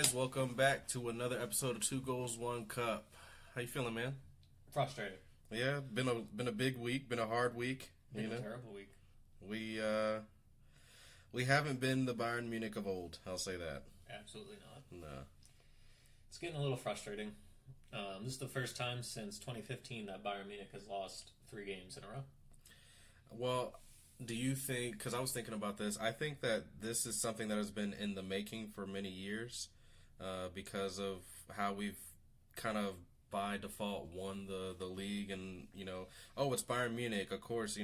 guys? Welcome back to another episode of Two Goals, One Cup. How you feeling, man? Frustrated. Yeah, been a big week, been a hard week. Been a terrible week. We haven't been the Bayern Munich of old. I'll say that. Absolutely not. No. It's getting a little frustrating. This is the first time since 2015 that Bayern Munich has lost 3 games in a row. Well, do you think, because I was thinking about this, I think that this is something that has been in the making for many years because of how we've kind of by default won the league, and it's Bayern Munich, of course,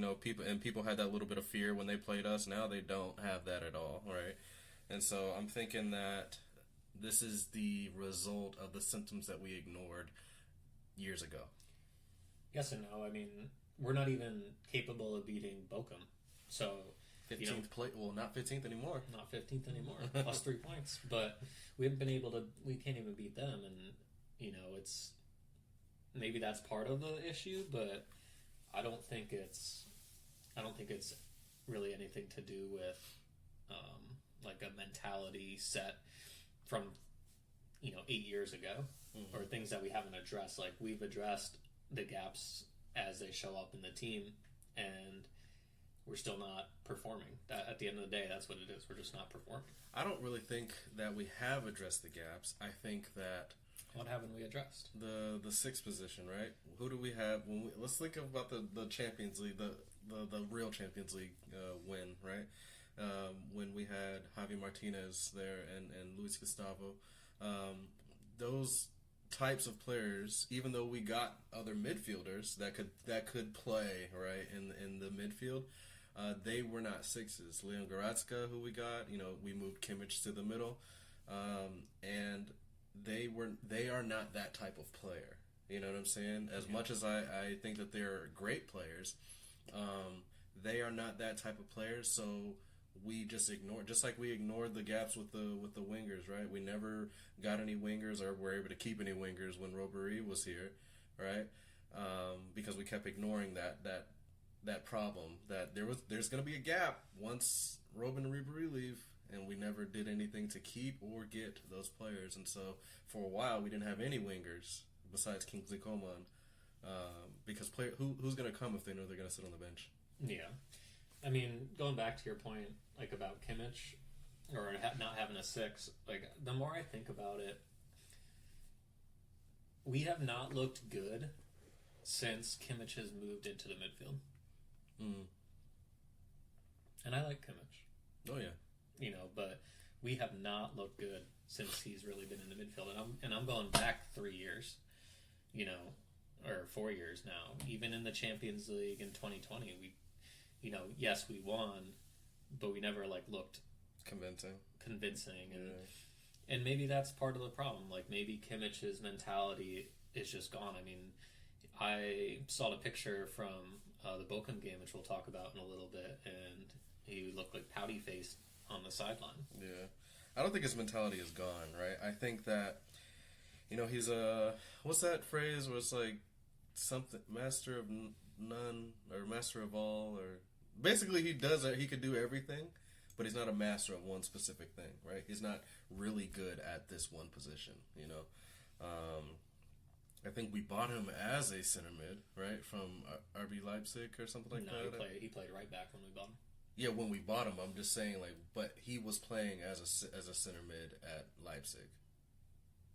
people had that little bit of fear when they played us. Now they don't have that at all, right? And so I'm thinking that this is the result of the symptoms that we ignored years ago. Yes and no. I mean, we're not even capable of beating Bochum. So 15th place. Well, not 15th anymore. Not 15th anymore. Plus 3 points. But we haven't been able to. We can't even beat them, and it's maybe that's part of the issue. But I don't think it's really anything to do with like a mentality set from 8 years ago, or things that we haven't addressed. Like, we've addressed the gaps as they show up in the team, and we're still not performing. At the end of the day, that's what it is. We're just not performing. I don't really think that we have addressed the gaps. I think that what haven't we addressed? The sixth position, right? Who do we have? Let's think about the Champions League, the real Champions League win, right? When we had Javi Martinez there and Luis Gustavo, those types of players, even though we got other midfielders that could play right in the midfield, they were not sixes. Leon Goretzka, who we got, we moved Kimmich to the middle, and they are not that type of player. You know what I'm saying? As much as I think that they're great players, they are not that type of players. So we just ignored the gaps with the wingers, right? We never got any wingers, or were able to keep any wingers when Robbery was here, right? Because we kept ignoring that problem, that there's going to be a gap once Robben and Ribéry leave, and we never did anything to keep or get those players. And so for a while we didn't have any wingers besides Kingsley Coman, because who's going to come if they know they're going to sit on the bench? Yeah. I mean, going back to your point, like, about Kimmich, or not having a 6, like, the more I think about it, we have not looked good since Kimmich has moved into the midfield. And I like Kimmich. Oh, yeah. But we have not looked good since he's really been in the midfield. And I'm going back 3 years, or 4 years now. Even in the Champions League in 2020, yes, we won, but we never looked convincing, and maybe that's part of the problem. Like, maybe Kimmich's mentality is just gone. I mean, I saw the picture from the Bochum game, which we'll talk about in a little bit, and he looked like pouty faced on the sideline. Yeah, I don't think his mentality is gone. Right, I think that he's what's that phrase where it's like something master of none or master of all, or basically he could do everything, but he's not a master of one specific thing, right? He's not really good at this one position, I think we bought him as a center mid, right, from RB Leipzig or something like that. No, he played right back when we bought him. Yeah, when we bought him, I'm just saying, but he was playing as a center mid at Leipzig.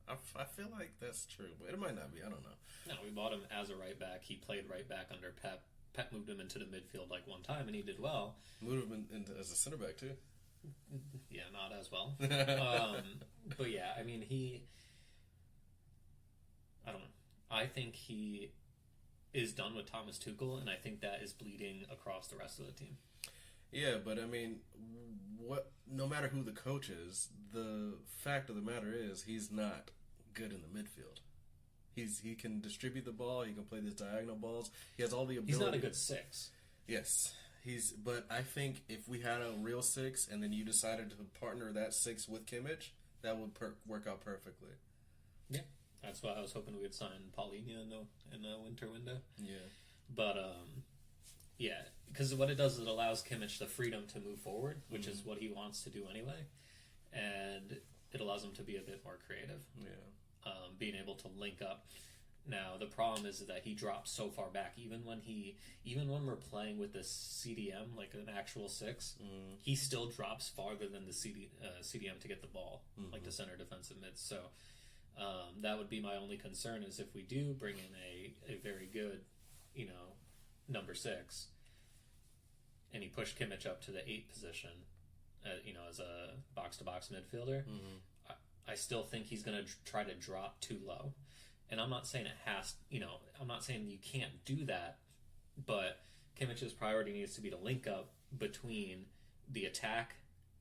I feel like that's true, but it might not be. I don't know. No, we bought him as a right back. He played right back under Pep. Pep moved him into the midfield one time, and he did well. Moved him as a center back too. Yeah, not as well. But yeah, I mean, I don't know. I think he is done with Thomas Tuchel, and I think that is bleeding across the rest of the team. Yeah, but I mean, no matter who the coach is, the fact of the matter is he's not good in the midfield. He can distribute the ball. He can play these diagonal balls. He has all the ability. He's not a good 6. Yes, but I think if we had a real 6 and then you decided to partner that 6 with Kimmich, that would work out perfectly. Yeah, that's why I was hoping we would sign Paulinho in the winter window. Yeah, but yeah, because what it does is it allows Kimmich the freedom to move forward, which is what he wants to do anyway. And it allows them to be a bit more creative. Yeah. Being able to link up. Now the problem is that he drops so far back. Even when we're playing with this CDM, like an actual 6, he still drops farther than the CDM to get the ball, like the center defensive mid. So that would be my only concern, is if we do bring in a very good, number 6, and he pushed Kimmich up to the 8 position, as a box-to-box midfielder, I still think he's going to try to drop too low. And I'm not saying I'm not saying you can't do that, but Kimmich's priority needs to be to link up between the attack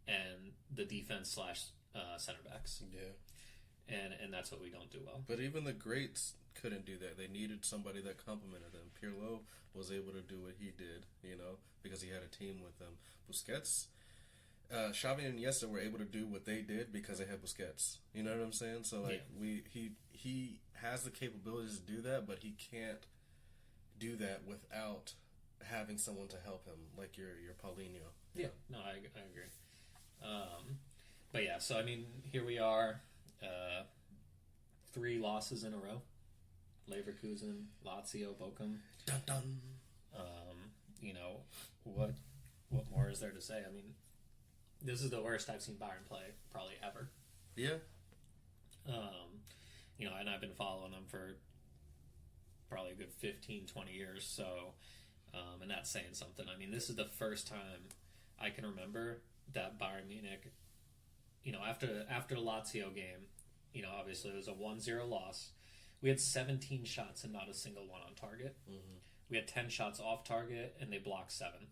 and the defense / center backs. Yeah. And that's what we don't do well. But even the greats couldn't do that. They needed somebody that complemented them. Pirlo was able to do what he did, because he had a team with them. Busquets, Xavi and Iniesta were able to do what they did because they had Busquets. You know what I'm saying? So he has the capabilities to do that, but he can't do that without having someone to help him, like your Paulinho. Yeah, no, I agree. But yeah, so I mean, here we are, 3 losses in a row: Leverkusen, Lazio, Bochum. Dun dun. What more is there to say? I mean, this is the worst I've seen Bayern play probably ever. Yeah. And I've been following them for probably a good 15, 20 years, so, and that's saying something. I mean, this is the first time I can remember that Bayern Munich, after the Lazio game, obviously it was a 1-0 loss. We had 17 shots and not a single one on target. Mm-hmm. We had 10 shots off target, and they blocked 7,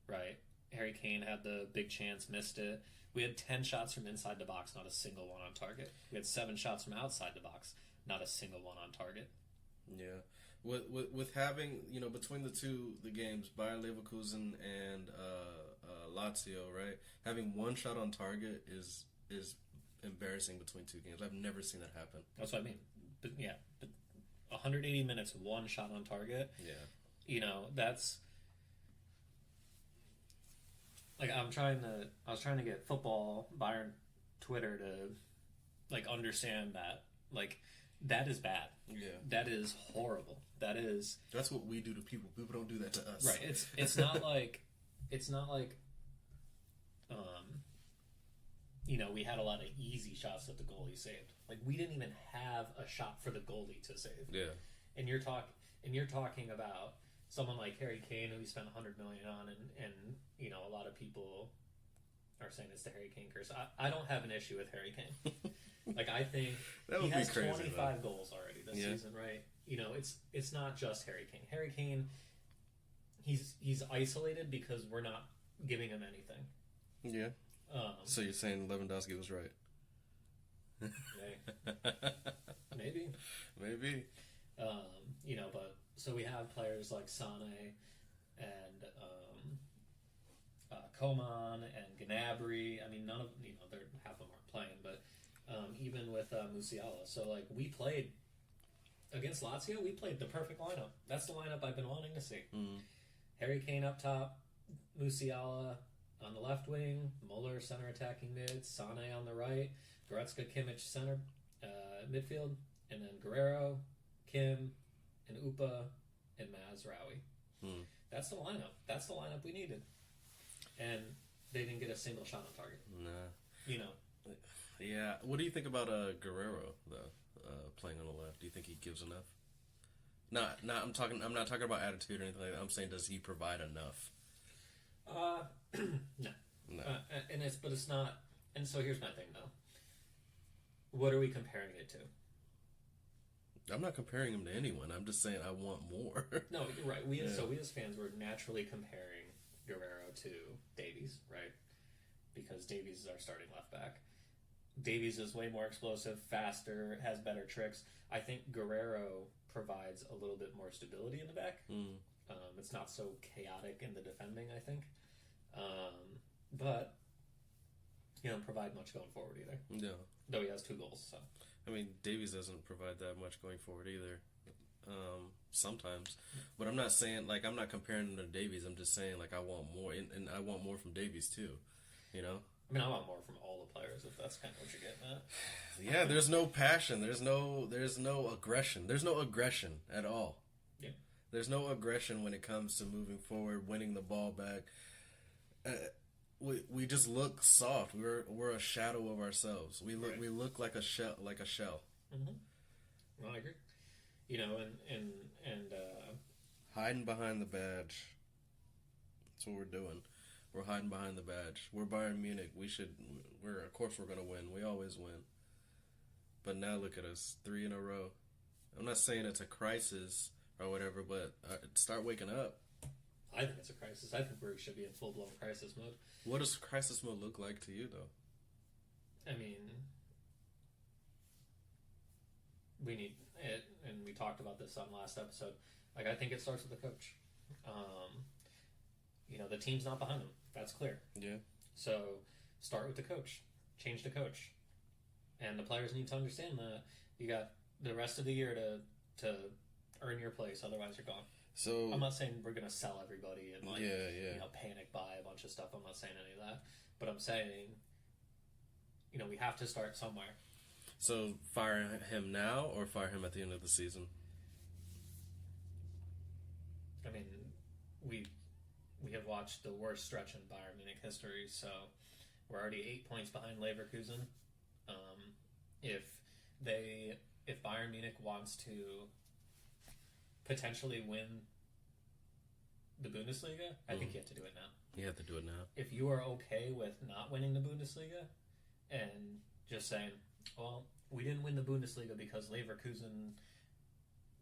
right? Harry Kane had the big chance, missed it. We had 10 shots from inside the box, not a single one on target. We had 7 shots from outside the box, not a single one on target. Yeah. With having, between the games, Bayern Leverkusen and Lazio, right? Having 1 shot on target is embarrassing between 2 games. I've never seen that happen. That's what I mean. But 180 minutes, 1 shot on target. Yeah. That's... Like, I was trying to get football Bayern Twitter to, understand that. Like, that is bad. Yeah. That is horrible. That's what we do to people. People don't do that to us. Right. It's not like, we had a lot of easy shots that the goalie saved. Like, we didn't even have a shot for the goalie to save. Yeah. And you're talking about someone like Harry Kane, who we spent $100 million on, and a lot of people are saying it's the Harry Kane curse. I don't have an issue with Harry Kane. Like, I think he has crazy, 25 goals already this season, right? It's not just Harry Kane. Harry Kane, he's isolated because we're not giving him anything. Yeah. So you're saying Lewandowski was right? Maybe. But so we have players like Sané and Coman and Gnabry. I mean, none of half of them aren't playing, but even with Musiala. So we played against Lazio. We played the perfect lineup. That's the lineup I've been wanting to see. Mm. Harry Kane up top, Musiala on the left wing, Muller center attacking mid, Sané on the right, Goretzka, Kimmich center midfield, and then Guerrero, Kim, and Upa, and Mazraoui. Hmm. That's the lineup. That's the lineup we needed. And they didn't get a single shot on target. Nah. Yeah. What do you think about Guerrero, though, playing on the left? Do you think he gives enough? I'm not talking about attitude or anything like that. I'm saying, does he provide enough? No. But it's not. And so here's my thing, though. What are we comparing it to? I'm not comparing him to anyone. I'm just saying I want more. No, you're right. We as fans were naturally comparing Guerrero to Davies, right? Because Davies is our starting left back. Davies is way more explosive, faster, has better tricks. I think Guerrero provides a little bit more stability in the back. Mm. It's not so chaotic in the defending, I think. But he doesn't provide much going forward either. No. Though he has 2 goals, so. I mean, Davies doesn't provide that much going forward either. Sometimes. But I'm not saying, I'm not comparing him to Davies. I'm just saying, I want more. And I want more from Davies, too. I mean, I want more from all the players, if that's kind of what you're getting at. Yeah, there's no passion. There's no aggression. There's no aggression at all. Yeah. There's no aggression when it comes to moving forward, winning the ball back. We just look soft. We're a shadow of ourselves. We look like a shell. Mm-hmm. Well, I agree. You know, and hiding behind the badge. That's what we're doing. We're hiding behind the badge. We're Bayern Munich. Of course we're gonna win. We always win. But now look at us, 3 in a row. I'm not saying it's a crisis or whatever, but start waking up. I think it's a crisis. I think we should be in full-blown crisis mode. What does crisis mode look like to you, though? I mean, we need it, and we talked about this on last episode. Like, I think it starts with the coach. You know, the team's not behind them. That's clear. Yeah. So, start with the coach. Change the coach. And the players need to understand that you got the rest of the year to earn your place, otherwise you're gone. So I'm not saying we're going to sell everybody and you know, panic buy a bunch of stuff. I'm not saying any of that. But I'm saying, you know, we have to start somewhere. So fire him now or fire him at the end of the season? I mean, we have watched the worst stretch in Bayern Munich history, so we're already 8 points behind Leverkusen. If Bayern Munich wants to potentially win the Bundesliga, I think you have to do it now. You have to do it now. If you are okay with not winning the Bundesliga and just saying, well, we didn't win the Bundesliga because Leverkusen,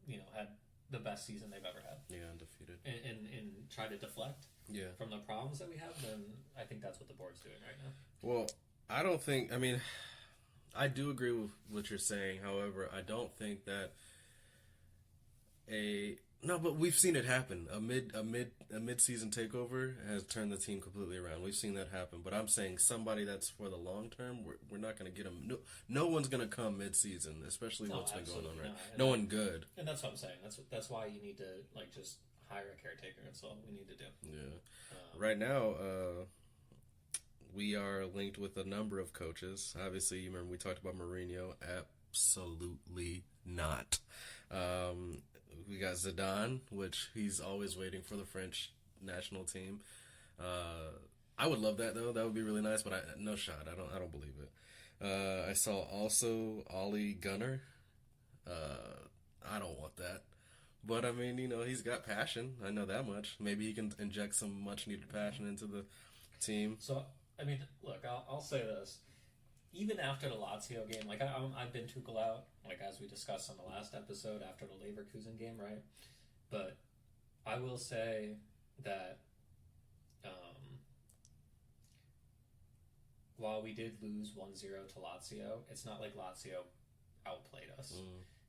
you know, had the best season they've ever had. Yeah, undefeated. And try to deflect from the problems that we have, then I think that's what the board's doing right now. Well, I don't think, I mean, I do agree with what you're saying. However, I don't think that but we've seen it happen. A mid-season takeover has turned the team completely around. We've seen that happen. But I'm saying somebody that's for the long term, we're not going to get them. No one's going to come mid-season, especially what's been going on right. No one good. And that's what I'm saying. That's why you need to just hire a caretaker. That's all we need to do. Yeah. Right now, we are linked with a number of coaches. Obviously, you remember we talked about Mourinho. Absolutely not. We got Zidane, which he's always waiting for the French national team. I would love that though. That would be really nice, but no shot. I don't believe it. I saw also Ole Gunnar. I don't want that. But I mean, you know, he's got passion. I know that much. Maybe he can inject some much needed passion into the team. So I mean, look, I'll say this. Even after the Lazio game, like I've been Tuchel out, like as we discussed on the last episode after the Leverkusen game, right? But I will say that while we did lose 1-0 to Lazio, it's not like Lazio outplayed us.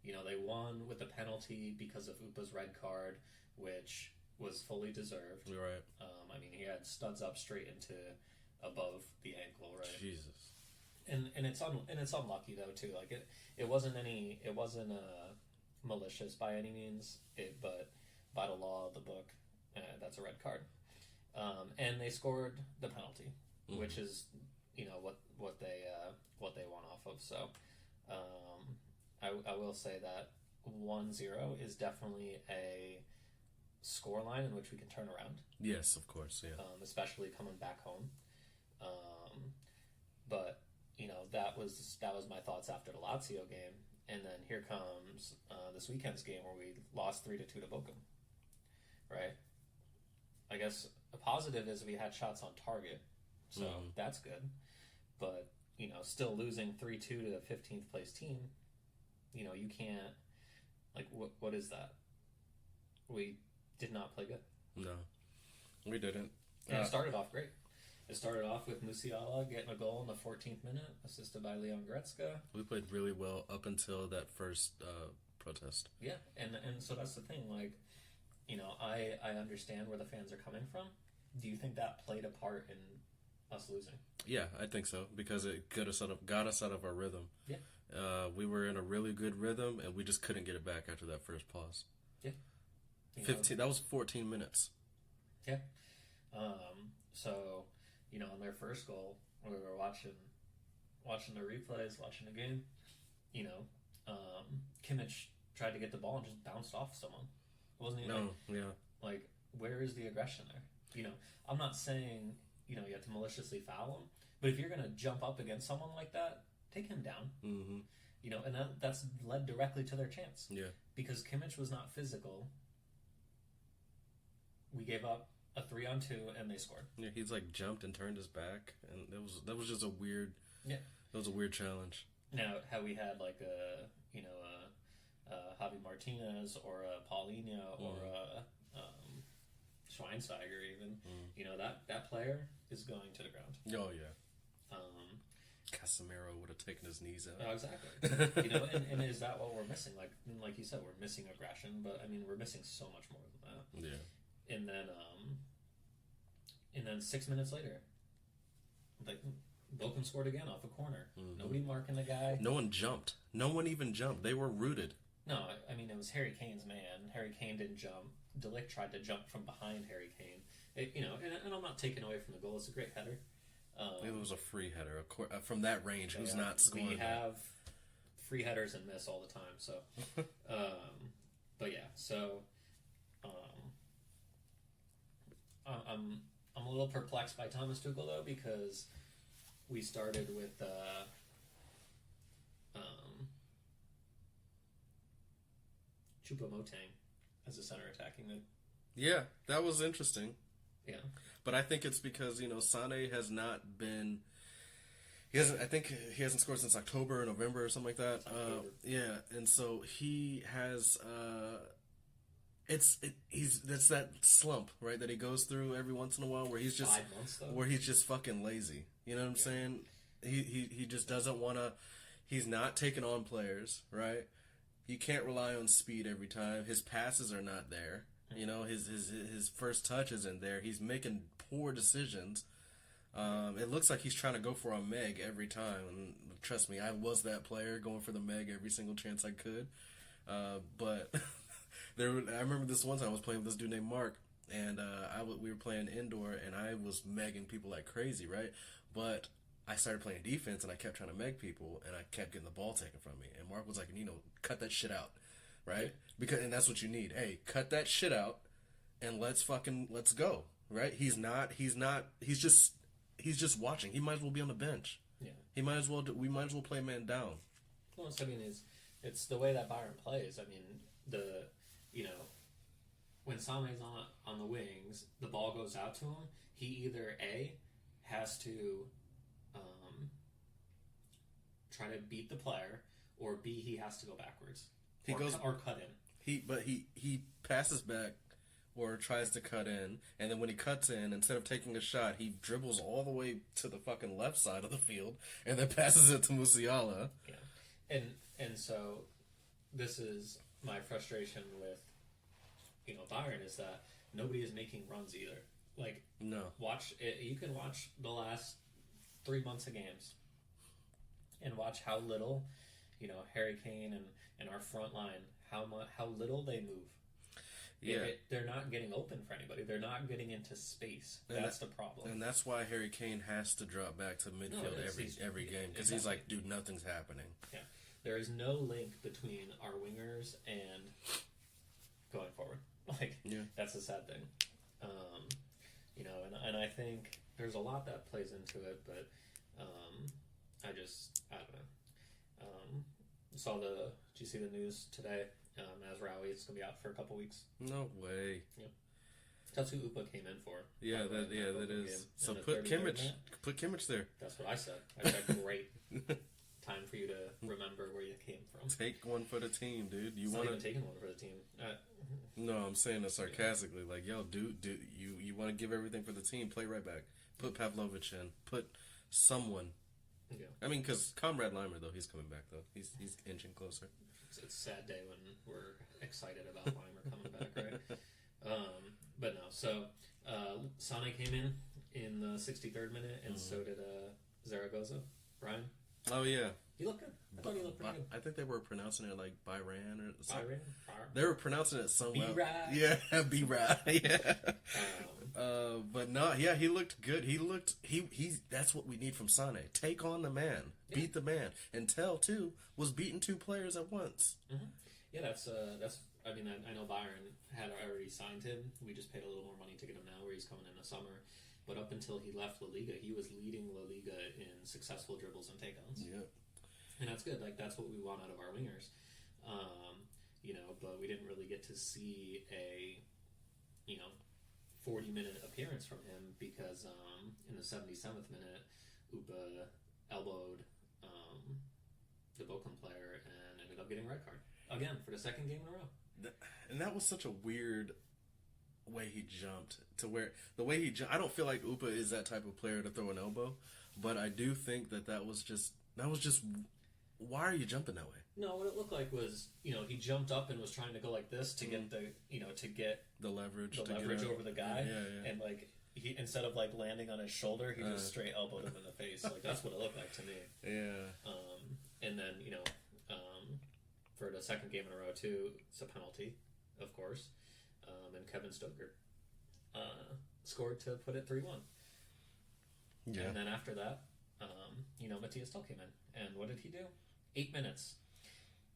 You know, they won with a penalty because of Upa's red card, which was fully deserved. You're right. I mean, he had studs up straight into above the ankle, right? Jesus. And it's unlucky though too. Like it wasn't malicious by any means. But by the law of the book, that's a red card. And they scored the penalty, which is, you know, what they won off of. So I will say that 1-0 is definitely a scoreline in which we can turn around. Yes, of course. Yeah. Especially coming back home. But you know, that was my thoughts after the Lazio game, and then here comes this weekend's game where we lost 3-2 to Bochum. Right. I guess a positive is we had shots on target, so that's good. But you know, still losing 3-2 to the 15th place team, you know, you can't. Like, what is that? We did not play good. No, we didn't. And it started off great. It started off with Musiala getting a goal in the 14th minute, assisted by Leon Goretzka. We played really well up until that first protest. Yeah, and so that's the thing. Like, you know, I understand where the fans are coming from. Do you think that played a part in us losing? Yeah, I think so, because it got us out of our rhythm. Yeah. We were in a really good rhythm, and we just couldn't get it back after that first pause. Yeah. 15. That was 14 minutes. Yeah. So, you know, on their first goal, we were watching the replays, watching the game. You know, Kimmich tried to get the ball and just bounced off someone. It wasn't even like, where is the aggression there? You know, I'm not saying, you know, you have to maliciously foul him, but if you're going to jump up against someone like that, take him down. Mm-hmm. You know, and that's led directly to their chance. Yeah. Because Kimmich was not physical. We gave up a 3-on-2 and they scored. Yeah, he's like jumped and turned his back, and that was just a weird. Yeah. That was a weird challenge. Now, how we had like a Javi Martinez or a Paulinho or a Schweinsteiger even, you know, that player is going to the ground. Oh yeah. Casemiro would have taken his knees out. Oh, exactly. You know, and is that what we're missing? Like you said, we're missing aggression, but I mean, we're missing so much more than that. Yeah. And then 6 minutes later, like Bochum scored again off a corner. Mm-hmm. Nobody marking the guy. No one jumped. No one even jumped. They were rooted. No, I mean, it was Harry Kane's man. Harry Kane didn't jump. De Ligt tried to jump from behind Harry Kane. You know, and I'm not taking away from the goal. It's a great header. It was a free header from that range. Who's not scoring? We have free headers and miss all the time. So, but yeah. So, I'm a little perplexed by Thomas Tuchel though, because we started with Choupo-Moting as a center attacking mid. Yeah, that was interesting. Yeah. But I think it's because, you know, Sane has not been... I think he hasn't scored since October or November or something like that. Yeah, and so he has... That's that slump, right, that he goes through every once in a while where he's just... 5 months, though. Where he's just fucking lazy. You know what I'm saying? He just doesn't want to... He's not taking on players, right? You can't rely on speed every time. His passes are not there. You know, his first touch isn't there. He's making poor decisions. It looks like he's trying to go for a Meg every time. And trust me, I was that player going for the Meg every single chance I could. But I remember this one time I was playing with this dude named Mark, and we were playing indoor, and I was megging people like crazy, right? But I started playing defense, and I kept trying to meg people, and I kept getting the ball taken from me. And Mark was like, you know, cut that shit out, right? And that's what you need. Hey, cut that shit out, and let's go, right? He's just watching. He might as well be on the bench. Yeah. We might as well play man down. Well, I mean, it's the way that Bayern plays. I mean, when Sane's on the wings, the ball goes out to him. He either A, has to try to beat the player, or B, he has to go backwards. Or cut in. He passes back or tries to cut in, and then when he cuts in, instead of taking a shot, he dribbles all the way to the fucking left side of the field and then passes it to Musiala. Yeah. And so this is my frustration with, you know, Bayern, is that nobody is making runs either. Like, no. You can watch the last 3 months of games and watch how little, you know, Harry Kane and our front line, how little they move. Yeah. They're not getting open for anybody. They're not getting into space. That's the problem. And that's why Harry Kane has to drop back to midfield every game, because he's like, dude, nothing's happening. Yeah. There is no link between our wingers and going forward. Like, that's a sad thing. You know, and I think there's a lot that plays into it, but I don't know. Did you see the news today? Mazraoui is going to be out for a couple weeks. No way. Yeah. That's who Upa came in for. Yeah, that is. So put Kimmich there. That's what I said. I said, great. Time for you to remember where you came from. Take one for the team, dude. Not even taking one for the team. No, I'm saying that sarcastically. Yeah. Like, yo, dude, you want to give everything for the team? Play right back. Put Pavlovic in. Put someone. Yeah. I mean, because Comrade Limer, though, he's coming back, though. He's inching closer. It's a sad day when we're excited about Limer coming back, right? But no. So, Sane came in the 63rd minute, and so did Zaragoza. Brian? Oh, yeah. He looked good. I thought he looked pretty good. I think they were pronouncing it like Byran or something. Byran? They were pronouncing it somewhere. B-Rad. Yeah, B-Rad. Yeah. But no, yeah, he looked good. He's that's what we need from Sane. Take on the man, beat the man, and Tell too was beating 2 players at once. Mm-hmm. Yeah, that's. I mean, I know Bayern had already signed him. We just paid a little more money to get him now, where he's coming in the summer. But up until he left La Liga, he was leading La Liga in successful dribbles and takedowns. Yeah, and that's good. Like that's what we want out of our wingers. But we didn't really get to see a 40-minute appearance from him because in the 77th minute, Upa elbowed the Bochum player and ended up getting a red card again for the second game in a row. And that was such a weird way he jumped to where the way he jumped. I don't feel like Upa is that type of player to throw an elbow, but I do think that was just. Why are you jumping that way? No, what it looked like was, he jumped up and was trying to go like this to get the leverage over the guy, yeah. and he instead of landing on his shoulder, he just straight elbowed him in the face. Like that's what it looked like to me. Yeah. And then for the second game in a row too, it's a penalty, of course, and Kevin Stoker scored to put it 3-1. Yeah. And then after that, Matthias Tell came in, and what did he do? 8 minutes.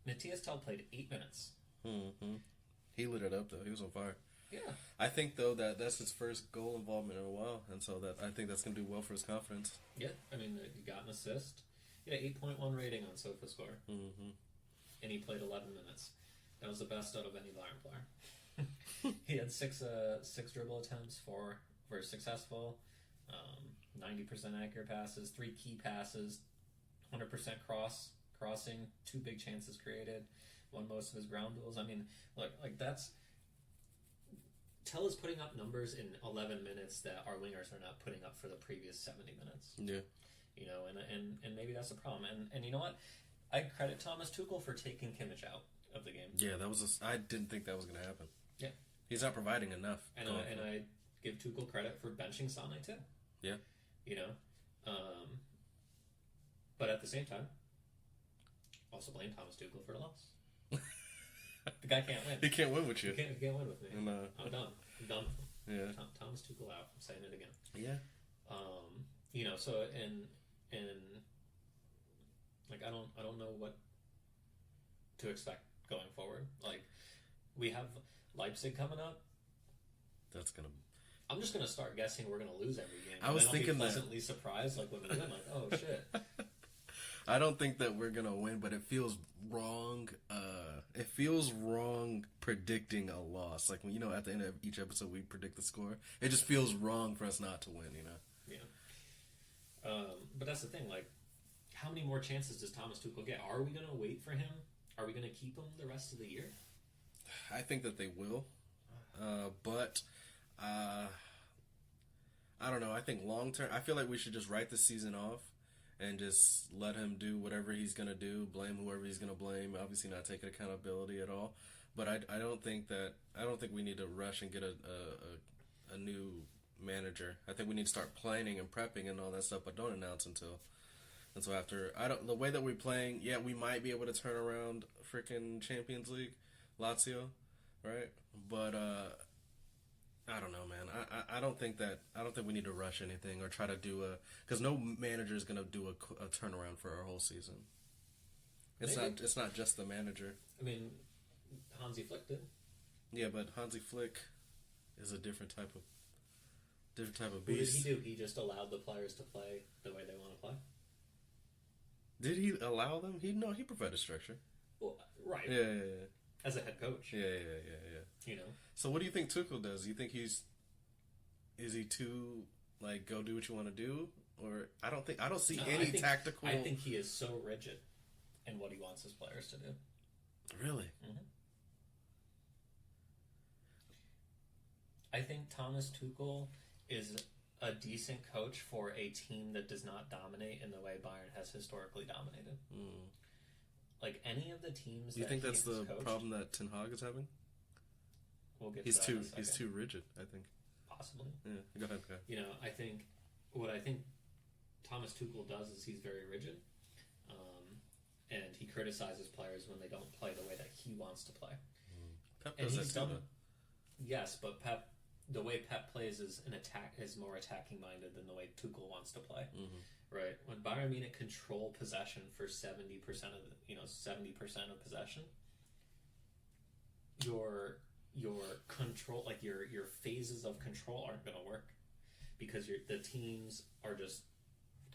Matthias Tell played 8 minutes. Mm-hmm. He lit it up, though. He was on fire. Yeah. I think, though, that's his first goal involvement in a while, and so I think that's going to do well for his confidence. Yeah, I mean, he got an assist. He had 8.1 rating on SofaScore. Mm-hmm. And he played 11 minutes. That was the best out of any Bayern player. He had six dribble attempts, 4 were successful, 90% accurate passes, 3 key passes, 100% crossing, 2 big chances created, won most of his ground duels. I mean, like that's Tell is putting up numbers in 11 minutes that our wingers are not putting up for the previous 70 minutes. Yeah. And maybe that's a problem. And you know what? I credit Thomas Tuchel for taking Kimmich out of the game. Yeah, I didn't think that was going to happen. Yeah. He's not providing enough. And I give Tuchel credit for benching Sane too. Yeah. But at the same time, also blame Thomas Tuchel for the loss. The guy can't win. He can't win with you. He can't win with me. And, I'm done. I'm done with him. Yeah. Thomas Tuchel out. I'm saying it again. Yeah. So and I don't know what to expect going forward. Like we have Leipzig coming up. I'm just gonna start guessing we're gonna lose every game. I was thinking be pleasantly surprised, when we win, oh shit. I don't think that we're gonna win, but it feels wrong. It feels wrong predicting a loss. Like when at the end of each episode we predict the score. It just feels wrong for us not to win. Yeah. But that's the thing. How many more chances does Thomas Tuchel get? Are we gonna wait for him? Are we gonna keep him the rest of the year? I think that they will, but. I don't know. I think long term, I feel like we should just write the season off and just let him do whatever he's gonna do. Blame whoever he's gonna blame. Obviously, not taking accountability at all. But I don't think we need to rush and get a new manager. I think we need to start planning and prepping and all that stuff, but don't announce until after. The way that we're playing. Yeah, we might be able to turn around freaking Champions League, Lazio, right? But I don't know, man. I don't think we need to rush anything or try to do because no manager is gonna do a turnaround for our whole season. It's not just the manager. I mean, Hansi Flick did. Yeah, but Hansi Flick is a different type of beast. What did he do? He just allowed the players to play the way they want to play. Did he allow them? He provided structure. Well, right. Yeah. As a head coach. Yeah. So what do you think Tuchel does? Do you think is he too go do what you want to do, or I don't see any tactical. I think he is so rigid in what he wants his players to do. Really? Mm-hmm. I think Thomas Tuchel is a decent coach for a team that does not dominate in the way Bayern has historically dominated. Any of the teams. Do you think that's the problem that Ten Hag is having? We'll get he's to that he's too rigid, I think. Possibly. Yeah. Go ahead. I think what Thomas Tuchel does is he's very rigid, and he criticizes players when they don't play the way that he wants to play. Pep does that too. Yes, but Pep the way Pep plays is more attacking minded than the way Tuchel wants to play. Right? When Bayern Munich control possession for 70% of 70% of possession, your control, like your phases of control aren't going to work because the teams are just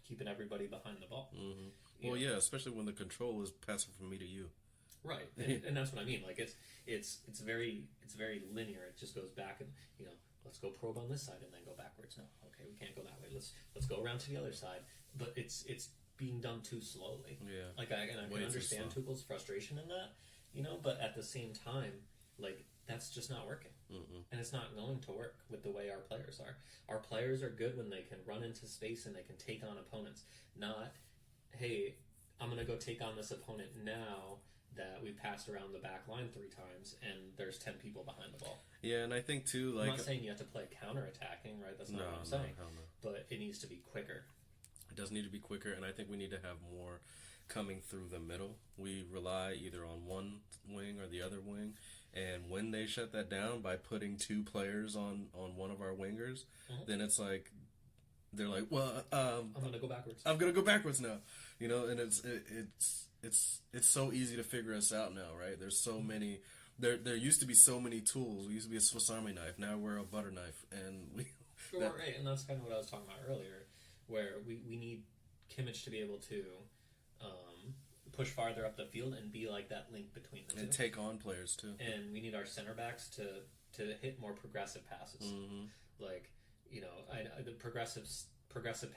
keeping everybody behind the ball. Well, yeah, especially when the control is passing from me to you. Right, and that's what I mean. Like it's very linear. It just goes back and let's go probe on this side and then go backwards. No, okay, we can't go that way. Let's go around to the other side. But it's being done too slowly. Yeah, like I can understand Tuchel's frustration in that, but at the same time, like that's just not working, and it's not going to work with the way our players are. Our players are good when they can run into space and they can take on opponents. Not, hey, I'm going to go take on this opponent now that we passed around the back line 3 times and there's 10 people behind the ball. Yeah, and I think too, like, I'm not saying you have to play counterattacking, right? That's not what I'm saying. No. But it needs to be quicker. It does need to be quicker, and I think we need to have more coming through the middle. We rely either on one wing or the other wing, and when they shut that down by putting 2 players on one of our wingers, then it's like they're like, well, I'm going to go backwards. I'm going to go backwards now, and it's so easy to figure us out now, right? There's so many. There used to be so many tools. We used to be a Swiss Army knife. Now we're a butter knife, and right, and that's kind of what I was talking about earlier, where we need Kimmich to be able to push farther up the field and be like that link between the two. And take on players, too. And we need our center backs to hit more progressive passes. Like, the progressive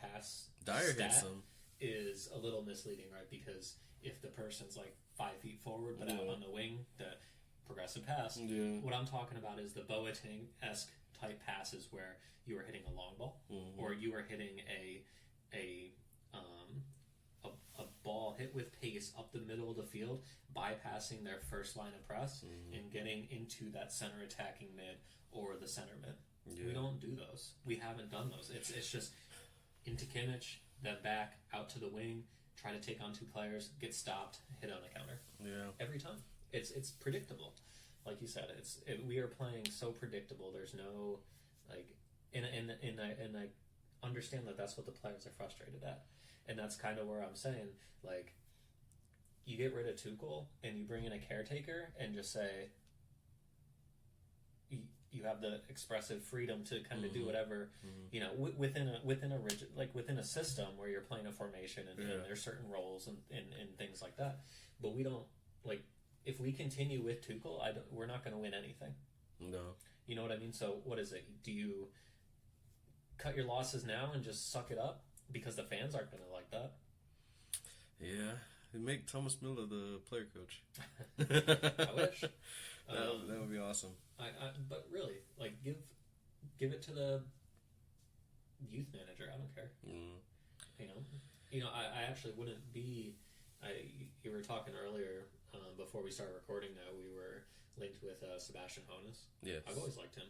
pass Dyer stat hits them. Is a little misleading, right? Because if the person's like 5 feet forward but out on the wing, the progressive pass. Yeah. What I'm talking about is the Boateng-esque type passes where you are hitting a long ball or you are hitting a ball hit with pace up the middle of the field, bypassing their first line of press and getting into that center attacking mid or the center mid. Yeah. We don't do those. We haven't done those. It's just into Kimmich, then back out to the wing, try to take on 2 players, get stopped, hit on a counter. Yeah. Every time. It's predictable. Like you said, we are playing so predictable. There's no and I understand that that's what the players are frustrated at. And that's kind of where I'm saying, like, you get rid of Tuchel and you bring in a caretaker and just say you have the expressive freedom to kind of do whatever, within a rigid, like within a system where you're playing a formation and there's certain roles and things like that. But we don't, like, if we continue with Tuchel, we're not going to win anything. No. You know what I mean? So what is it? Do you cut your losses now and just suck it up? Because the fans aren't going to like that. Yeah. Make Thomas Müller the player coach. I wish. That would be awesome. But really, like, give it to the youth manager. I don't care. I actually wouldn't be. You were talking earlier before we started recording that we were linked with Sebastian Hoeneß. Yes. I've always liked him.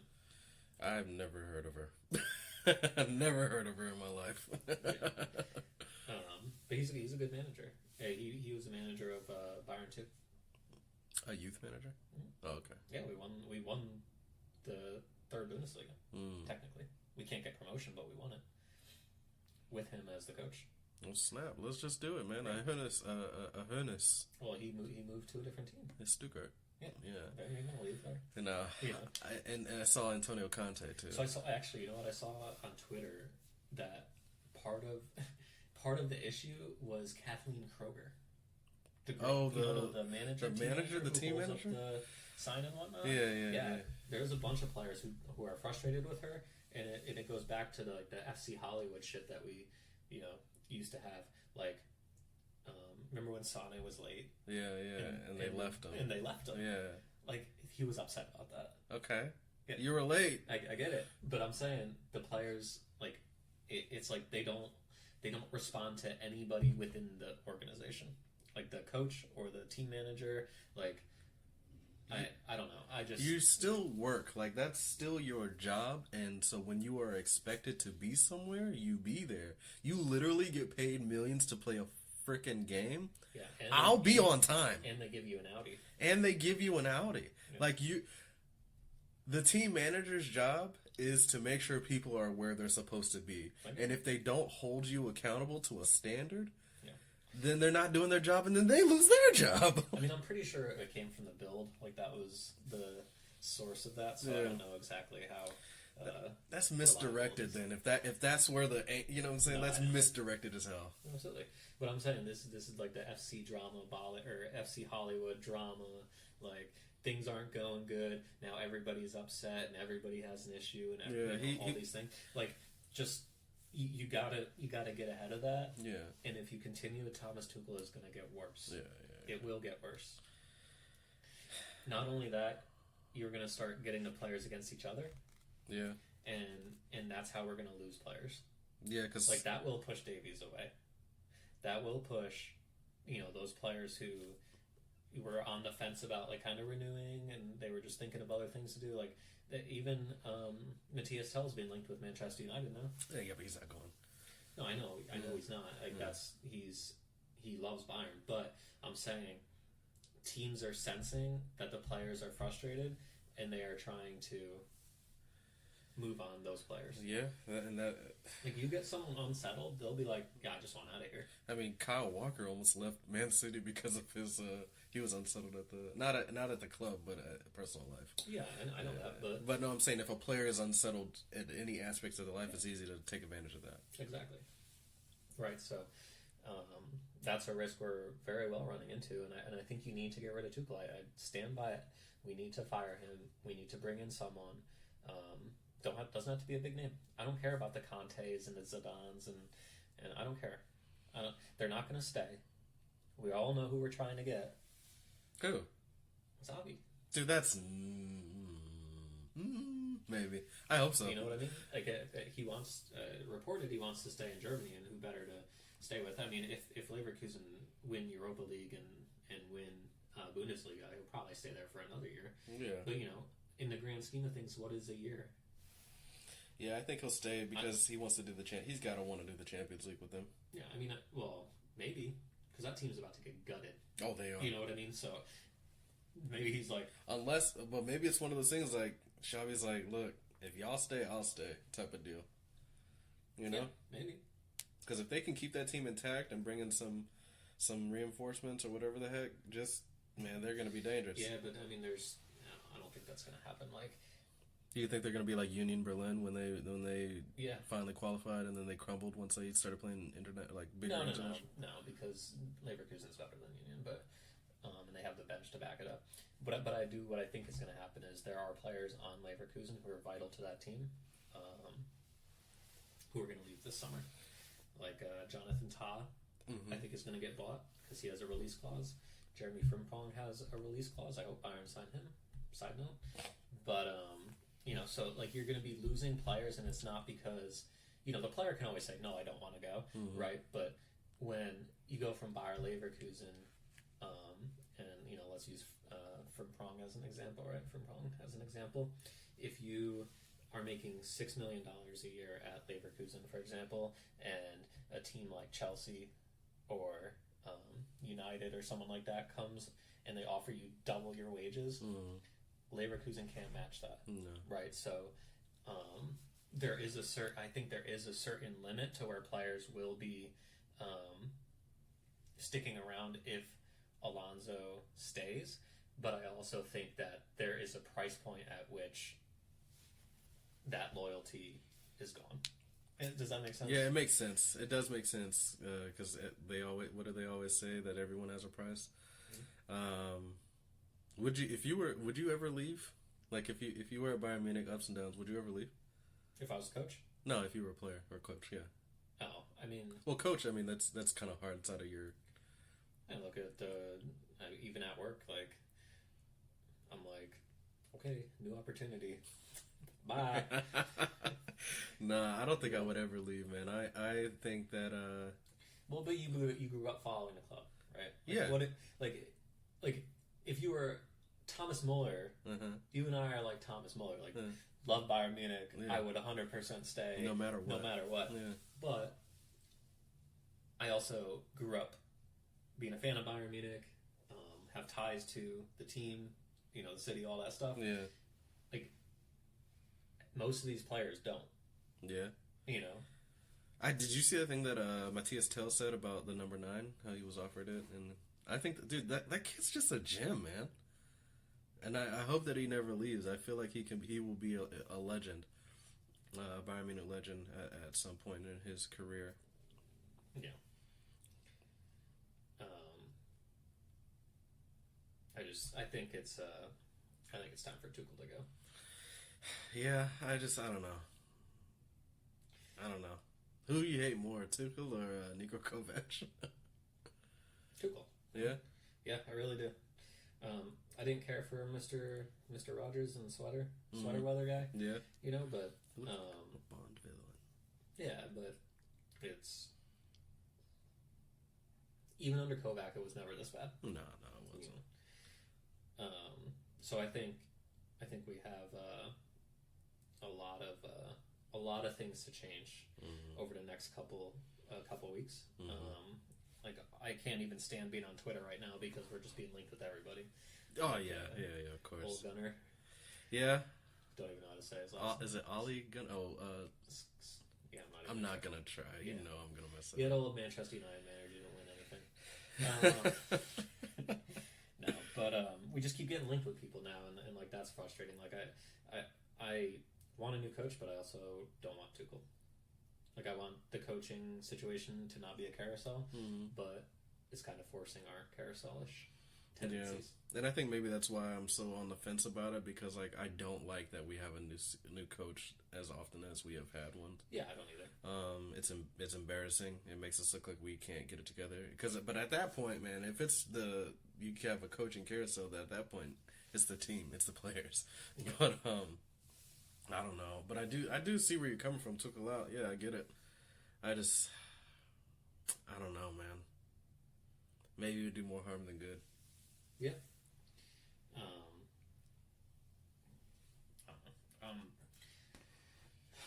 I've never heard of her. I've never heard of her in my life. But he's a good manager. He was a manager of Bayern too. A youth manager? Oh, okay. Yeah, we won the 3rd Bundesliga. Technically, we can't get promotion, but we won it with him as the coach. Well, snap! Let's just do it, man. Yeah. Hoeneß. Well, he moved to a different team. It's Stuttgart. Yeah. There you go. Leave there. And I saw Antonio Conte too. So I saw, actually, you know what I saw on Twitter, that part of the issue was Kathleen Kroger. The manager, the team manager, the sign and whatnot. Yeah. There's a bunch of players who are frustrated with her, and it goes back to the FC Hollywood shit that we used to have. Like, remember when Sane was late? Yeah, and they left him. And they left him. Yeah, like, he was upset about that. Okay, yeah. You were late. I get it, but I'm saying the players, like, it's like they don't respond to anybody within the organization, like the coach or the team manager. Like, I don't know. You still work, like, that's still your job, and so when you are expected to be somewhere, you be there. You literally get paid millions to play a freaking game. Yeah, I'll be on time. And they give you an Audi. Yeah. Like, The team manager's job is to make sure people are where they're supposed to be. Okay. And if they don't hold you accountable to a standard, Yeah. then they're not doing their job, and then they lose their job. I mean, I'm pretty sure it came from the build. Like, that was the source of that, so I don't know exactly how... That's misdirected then. If that's where the... You know what I'm saying? No, that's misdirected as hell. Absolutely. But I'm saying this is like the FC drama, or FC Hollywood drama. Like, things aren't going good. Now everybody's upset and everybody has an issue and all these things. Like, just... You gotta get ahead of that. Yeah. And if you continue with Thomas Tuchel, it's gonna get worse. Yeah. It will get worse. Not only that, you're gonna start getting the players against each other. Yeah. And that's how we're gonna lose players. Yeah, because like that will push Davies away. That will push, those players who were on the fence about like kind of renewing and they were just thinking of other things to do. Like even Matthias Tell's been linked with Manchester United now. Yeah, but he's not going. No, I know he's not. Like he loves Bayern, but I'm saying teams are sensing that the players are frustrated and they are trying to move on those players. Yeah, and that... Like, you get someone unsettled, they'll be like, yeah, I just want out of here. I mean, Kyle Walker almost left Man City because of his... he was unsettled at the... Not at the club, but at personal life. Yeah, and I know that, But no, I'm saying if a player is unsettled at any aspects of their life, it's easy to take advantage of that. Exactly. Right, so... that's a risk we're very well running into, and I think you need to get rid of Tuchel. I stand by it. We need to fire him. We need to bring in someone... doesn't have to be a big name. I don't care about the Contes and the Zidans, and I don't care. They're not going to stay. We all know who we're trying to get. Who? Xavi. Dude, that's... maybe. I hope so. You know what I mean? Like, he wants... reported he wants to stay in Germany, and who better to stay with? I mean, if Leverkusen win Europa League and win Bundesliga, he'll probably stay there for another year. Yeah. But, in the grand scheme of things, what is a year? Yeah, I think he'll stay because he wants to do he's got to want to do the Champions League with them. Yeah, I mean, well, maybe, because that team's about to get gutted. Oh, they are. You know what I mean? So, maybe he's like... But maybe it's one of those things like, Xavi's like, look, if y'all stay, I'll stay, type of deal. You know? Yeah, maybe. Because if they can keep that team intact and bring in some reinforcements or whatever the heck, man, they're going to be dangerous. Yeah, but, I mean, I don't think that's going to happen. Like... Do you think they're going to be like Union Berlin when they finally qualified and then they crumbled once they started playing bigger international? No, because Leverkusen's better than Union, but and they have the bench to back it up. But what I think is going to happen is there are players on Leverkusen who are vital to that team, who are going to leave this summer, like Jonathan Tah. I think is going to get bought because he has a release clause. Jeremy Frimpong has a release clause. I hope Bayern sign him. Side note, but so like you're going to be losing players, and it's not because the player can always say no, I don't want to go, right? But when you go from Bayer Leverkusen, and let's use Frimpong as an example, right? Frimpong as an example, if you are making $6 million a year at Leverkusen, for example, and a team like Chelsea or United or someone like that comes and they offer you double your wages. Leverkusen can't match that, right? So there is I think there is a certain limit to where players will be sticking around if Alonso stays, but I also think that there is a price point at which that loyalty is gone. Does that make sense? Yeah, it makes sense. It does make sense because what do they always say, that everyone has a price? Would you ever leave? Like if you were at Bayern Munich, ups and downs, would you ever leave? If I was a coach? No, if you were a player or coach, yeah. Oh, I mean... Well, coach, I mean, that's kind of hard. It's out of your... I look at even at work, like, I'm like, okay, new opportunity. Bye. Nah, I don't think I would ever leave, man. I think that... Well, but you grew up following the club, right? Like, yeah. Like, if you were Thomas Muller, you and I are like Thomas Muller, like, love Bayern Munich, I would 100% stay. No matter what. Yeah. But I also grew up being a fan of Bayern Munich, have ties to the team, the city, all that stuff. Yeah. Like, most of these players don't. Yeah. You know. Did you see the thing that Matthias Tell said about the number 9? How he was offered it, and I think, dude, that kid's just a gem, man. And I hope that he never leaves. I feel like he will be a legend, Bayern Munich legend at some point in his career. Yeah. I think it's time for Tuchel to go. Yeah, I don't know. Who do you hate more, Tuchel or Niko Kovac? Tuchel. Yeah? Yeah, I really do. I didn't care for Mr. Rogers and the sweater weather guy. Yeah. You know, but a Bond villain. Yeah, but it's even under Kovac, it was never this bad. No, it wasn't. So I think we have a lot of things to change over the next couple weeks. Like I can't even stand being on Twitter right now because we're just being linked with everybody. Oh yeah, of course. Old Gunner. Yeah. Don't even know how to say his last name. Is it Ollie Gunner? Yeah, I'm not gonna try. Yeah. You know I'm gonna mess up. The old Manchester United manager didn't win anything. No, but we just keep getting linked with people now, and like that's frustrating. Like I want a new coach, but I also don't want Tuchel. Like I want the coaching situation to not be a carousel, but it's kind of forcing our carousel-ish tendencies. Yeah. And I think maybe that's why I'm so on the fence about it, because like I don't like that we have a new coach as often as we have had one. Yeah, I don't either. It's embarrassing. It makes us look like we can't get it together. But at that point, man, if it's you have a coaching carousel, at that point it's the team, it's the players. Yeah. But I don't know. But I do see where you're coming from. Tuchel out. Yeah, I get it. I don't know, man. Maybe it would do more harm than good. Yeah.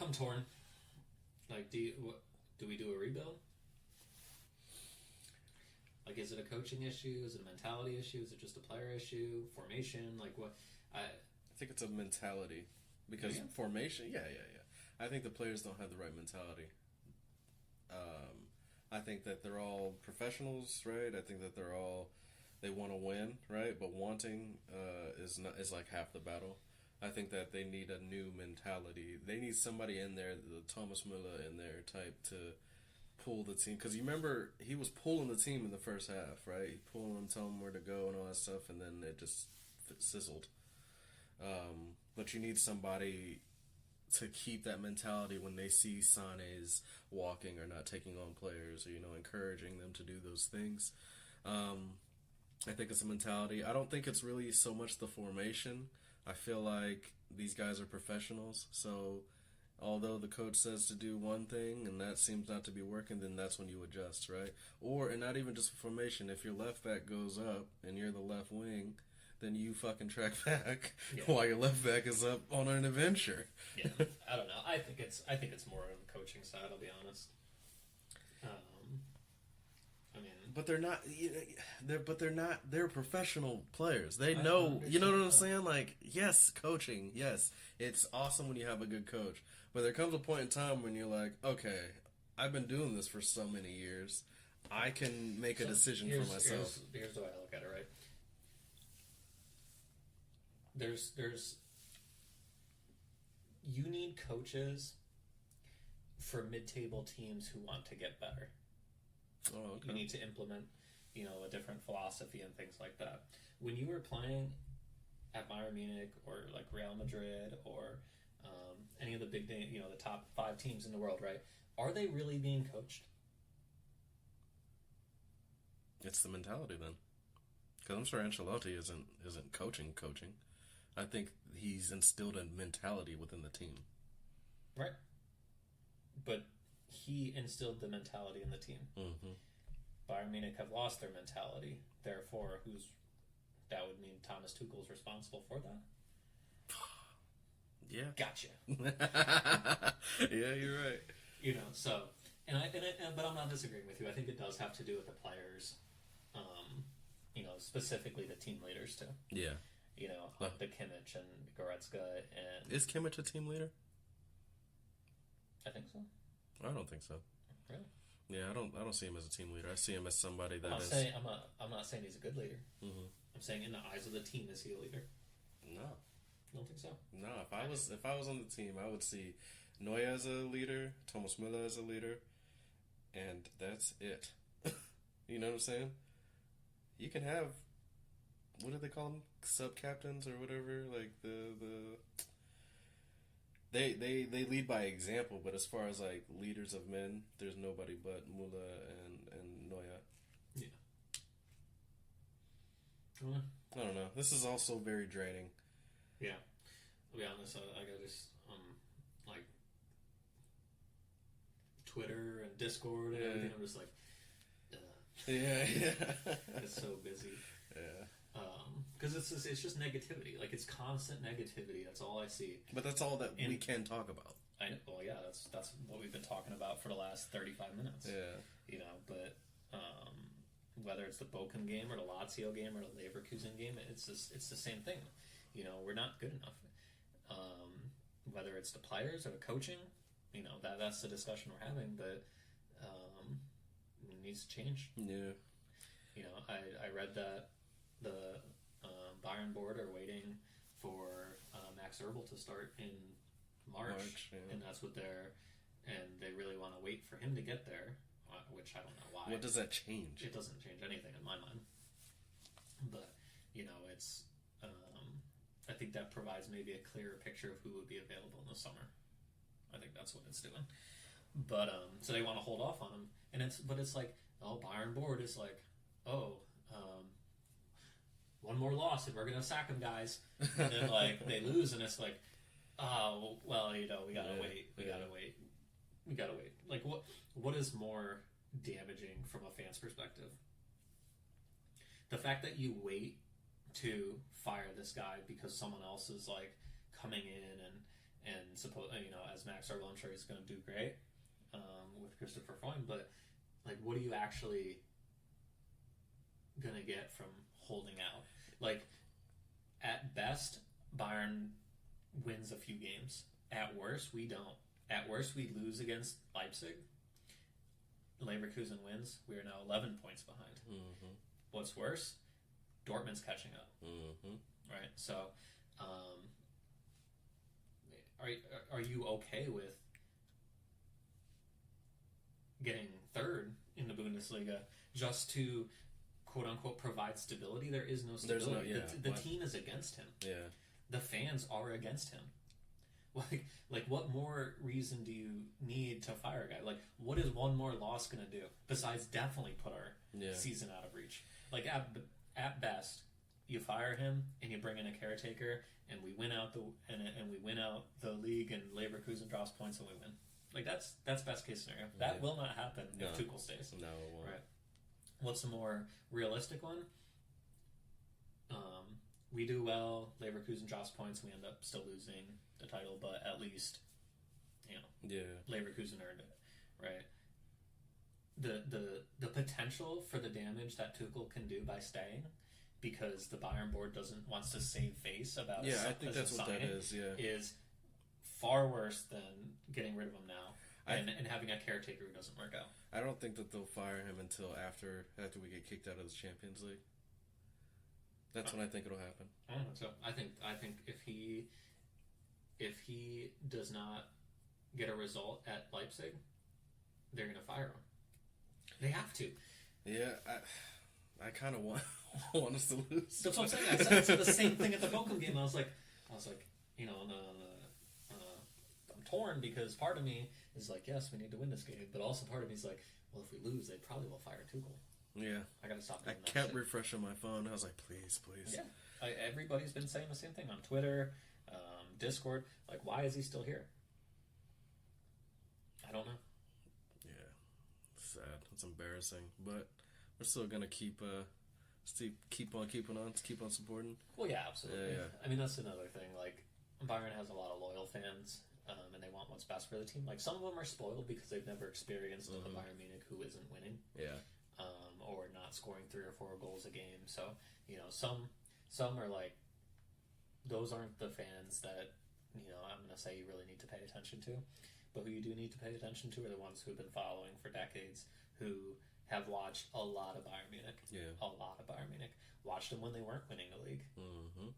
I'm torn. Like, do we do a rebuild? Like, is it a coaching issue? Is it a mentality issue? Is it just a player issue? Formation? Like, what? I think it's a mentality. Because formation, yeah. I think the players don't have the right mentality. I think that they're all professionals, right? I think that they want to win, right? But wanting is like half the battle. I think that they need a new mentality. They need somebody in there, the Thomas Müller in there type, to pull the team. Because you remember, he was pulling the team in the first half, right? Pulling them, telling them where to go and all that stuff, and then it just sizzled. But you need somebody to keep that mentality when they see Sane's walking or not taking on players, or encouraging them to do those things. I think it's a mentality. I don't think it's really so much the formation. I feel like these guys are professionals, so although the coach says to do one thing and that seems not to be working, then that's when you adjust, right? And not even just formation. If your left back goes up and you're the left wing, then you fucking track back while your left back is up on an adventure. Yeah, I don't know. I think it's more on the coaching side. I'll be honest. But they're not. They're not. They're professional players. They know. You know what I'm saying? Like, yes, coaching. Yes, it's awesome when you have a good coach. But there comes a point in time when you're like, okay, I've been doing this for so many years. I can make a decision for myself. Here's the way I look at it. Right. There's you need coaches for mid-table teams who want to get better. Oh, okay. You need to implement, a different philosophy and things like that. When you were playing at Bayern Munich or like Real Madrid or any of the big, the top 5 teams in the world, right? Are they really being coached? It's the mentality then, because I'm sure Ancelotti isn't coaching. I think he's instilled a mentality within the team. Right. But he instilled the mentality in the team. Mm-hmm. Bayern Munich have lost their mentality. Therefore, that would mean Thomas Tuchel's responsible for that? Yeah. Gotcha. Yeah, you're right. But I'm not disagreeing with you. I think it does have to do with the players, specifically the team leaders too. Yeah. The Kimmich and Goretzka and... Is Kimmich a team leader? I think so. I don't think so. Really? Yeah, I don't see him as a team leader. I see him as somebody that is. I'm not saying he's a good leader. Mm-hmm. I'm saying in the eyes of the team, is he a leader? No. I don't think so. No, if I was on the team, I would see Neuer as a leader, Thomas Müller as a leader, and that's it. You know what I'm saying? You can have, what do they call them? Sub-captains or whatever. Like they lead by example, but as far as like leaders of men, there's nobody but Müller and Neuer. Yeah. I don't know. This is also very draining. Yeah. To be honest, I got this like Twitter and Discord and everything. I'm just like, yeah. It's so busy. Yeah. Because it's just negativity. Like, it's constant negativity. That's all I see. But that's all that we can talk about. I know. Well, yeah, that's what we've been talking about for the last 35 minutes. Yeah. You know, but whether it's the Bochum game or the Lazio game or the Leverkusen game, it's the same thing. You know, we're not good enough. Whether it's the players or the coaching, you know, that's the discussion we're having. But it needs to change. Yeah. You know, I read that the Bayern Board are waiting for Max Erbel to start in March, yeah. and that's what and they really want to wait for him to get there, which I don't know why. What does that change? It doesn't change anything in my mind. But, you know, it's, I think that provides maybe a clearer picture of who would be available in the summer. I think that's what it's doing. But, so they want to hold off on him. But it's like, Bayern Board is like, one more loss and we're going to sack him, guys. And then, like, they lose and it's like, oh, well, you know, we got to wait. We got to wait. We got to wait. Like, what is more damaging from a fan's perspective? The fact that you wait to fire this guy because someone else is, like, coming in and you know, as Max Erbel, I'm sure he's going to do great with Christopher Freund, but, like, what are you actually going to get from holding out? Like, at best, Bayern wins a few games. At worst, we don't. At worst, we lose against Leipzig. Leverkusen wins. We are now 11 points behind. Mm-hmm. What's worse? Dortmund's catching up. Mm-hmm. Right? So, are you okay with getting third in the Bundesliga just to, quote-unquote, provide stability? There is no stability. The team is against him. Yeah. The fans are against him. Like, what more reason do you need to fire a guy? Like, what is one more loss going to do besides definitely put our season out of reach? Like, at best, you fire him and you bring in a caretaker, and we win out the league, and Leverkusen drops points and we win. Like, that's best case scenario. That will not happen if Tuchel stays. No, it won't. Right. What's the more realistic one? We do well, Leverkusen drops points, we end up still losing the title, but at least, you know, Leverkusen earned it, right? The potential for the damage that Tuchel can do by staying, because the Bayern Board wants to save face about I think that's what that is. Is far worse than getting rid of him now and having a caretaker who doesn't work out. I don't think that they'll fire him until after we get kicked out of the Champions League. That's when I think it'll happen. I don't think so. I think if he does not get a result at Leipzig, they're going to fire him. They have to. Yeah, I kind of want us to lose. That's what I'm saying. I said the same thing at the Bochum game. I was like, you know, I'm torn, because part of me is like, yes, we need to win this game, but also part of me is like, well, if we lose, they probably will fire Tuchel. Yeah, I gotta stop doing that. I kept refreshing my phone. I was like, please. Yeah, everybody's been saying the same thing on Twitter, Discord. Like, why is he still here? I don't know. Yeah, it's sad. It's embarrassing, but we're still gonna keep on supporting. Well, yeah, absolutely. Yeah. I mean, that's another thing. Like, Bayern has a lot of loyal fans, and they want what's best for the team. Like, some of them are spoiled because they've never experienced a Bayern Munich who isn't winning. Yeah. Or not scoring 3 or 4 goals a game. So, you know, some are like, those aren't the fans that, you know, I'm going to say you really need to pay attention to. But who you do need to pay attention to are the ones who have been following for decades, who have watched a lot of Bayern Munich. Yeah. A lot of Bayern Munich. Watched them when they weren't winning the league. Mm-hmm.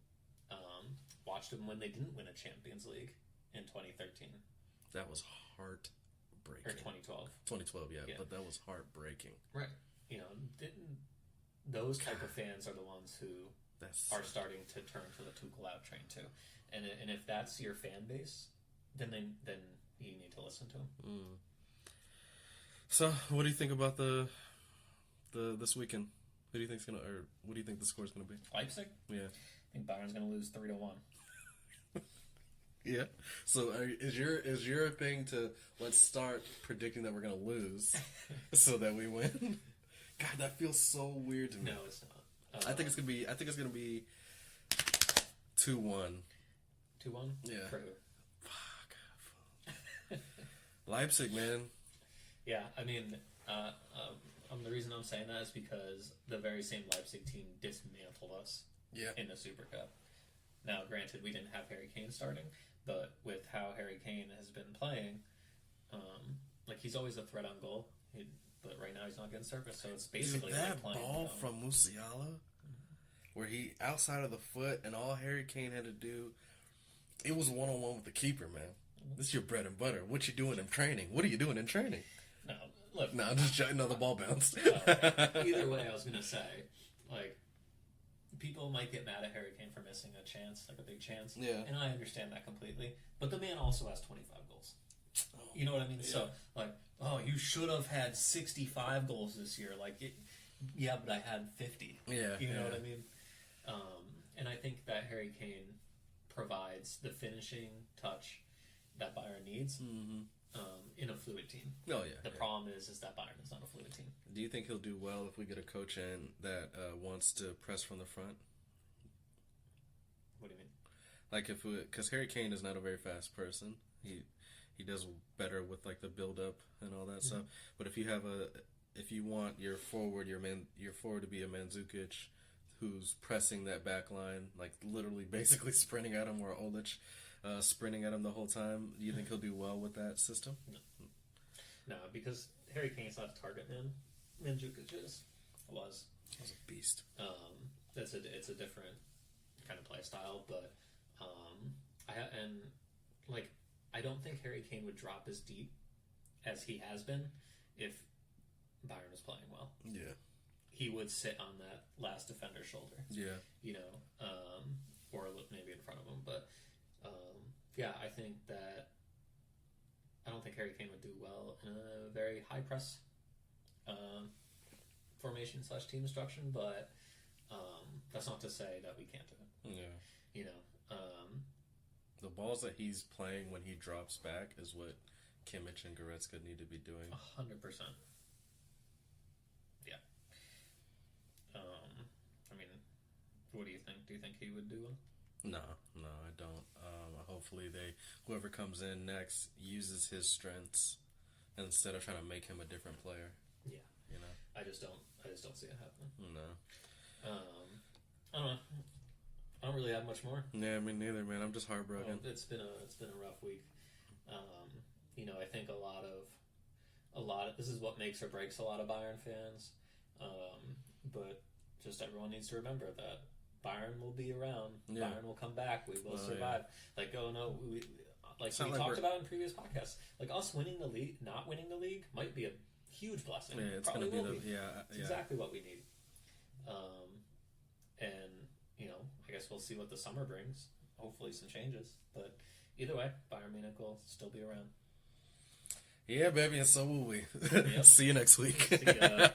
Watched them when they didn't win a Champions League in 2013. That was heartbreaking. Or 2012. 2012, yeah, but that was heartbreaking. Right. You know, those type of fans are the ones who are starting to turn to the Tuchel out train too. And if that's your fan base, then you need to listen to them. Mm. So, what do you think about the this weekend? Who do you think's or what do you think the score's gonna be? Leipzig? Yeah. I think Bayern's gonna lose 3-1. Yeah. So is your thing to let's start predicting that we're gonna lose so that we win? God, that feels so weird to me. No, it's not. I think it's gonna be 2-1. 2-1. Yeah. For Fuck. Leipzig, man. Yeah, I mean, the reason I'm saying that is because the very same Leipzig team dismantled us. Yeah. In the Super Cup. Now, granted, we didn't have Harry Kane starting, but with how Harry Kane has been playing, he's always a threat on goal. But right now he's not getting service, so it's basically that like playing ball from Musiala, where he outside of the foot, and all Harry Kane had to do, it was 1-on-1 with the keeper, man. This is your bread and butter. What you doing in training? What are you doing in training? No, look. No, I'm just joking. No, the ball bounced. Either way, I was gonna say, people might get mad at Harry Kane for missing a chance, like a big chance. Yeah. And I understand that completely. But the man also has 25 goals. You know what I mean? Yeah. So, you should have had 65 goals this year. Yeah, but I had 50. Yeah. You know what I mean? And I think that Harry Kane provides the finishing touch that Bayern needs in a fluid team. Oh, yeah. The problem is that Bayern is not a fluid team. Do you think he'll do well if we get a coach in that wants to press from the front? What do you mean? Because Harry Kane is not a very fast person. He does better with the build up and all that stuff. But if you want your forward to be a Mandzukic who's pressing that back line, literally basically sprinting at him, or Olic sprinting at him the whole time, do you think he'll do well with that system? No, because Harry Kane's not a target man. Mandzukic was a beast. It's a different kind of play style, but I don't think Harry Kane would drop as deep as he has been if Bayern was playing well. Yeah. He would sit on that last defender's shoulder. Yeah. Or maybe in front of him. But, I think that I don't think Harry Kane would do well in a very high press formation / team instruction, but that's not to say that we can't do it. Yeah. The balls that he's playing when he drops back is what Kimmich and Goretzka need to be doing. 100%. Yeah. What do you think? Do you think he would do well? No, I don't. Hopefully whoever comes in next uses his strengths instead of trying to make him a different player. Yeah. I just don't see it happening. No. I don't know. I don't really have much more. Yeah, me neither, man. I'm just heartbroken. It's been a rough week. I think a lot of this is what makes or breaks a lot of Bayern fans. But just everyone needs to remember that Bayern will be around. Yeah. Bayern will come back. We will survive. Yeah. We talked about in previous podcasts. Us winning the league, not winning the league, might be a huge blessing. Yeah, it's going to be It's exactly what we need. I guess we'll see what the summer brings. Hopefully some changes. But either way, Bayern Munich will still be around. Yeah, baby, and so will we. Yep. See you next week. See ya.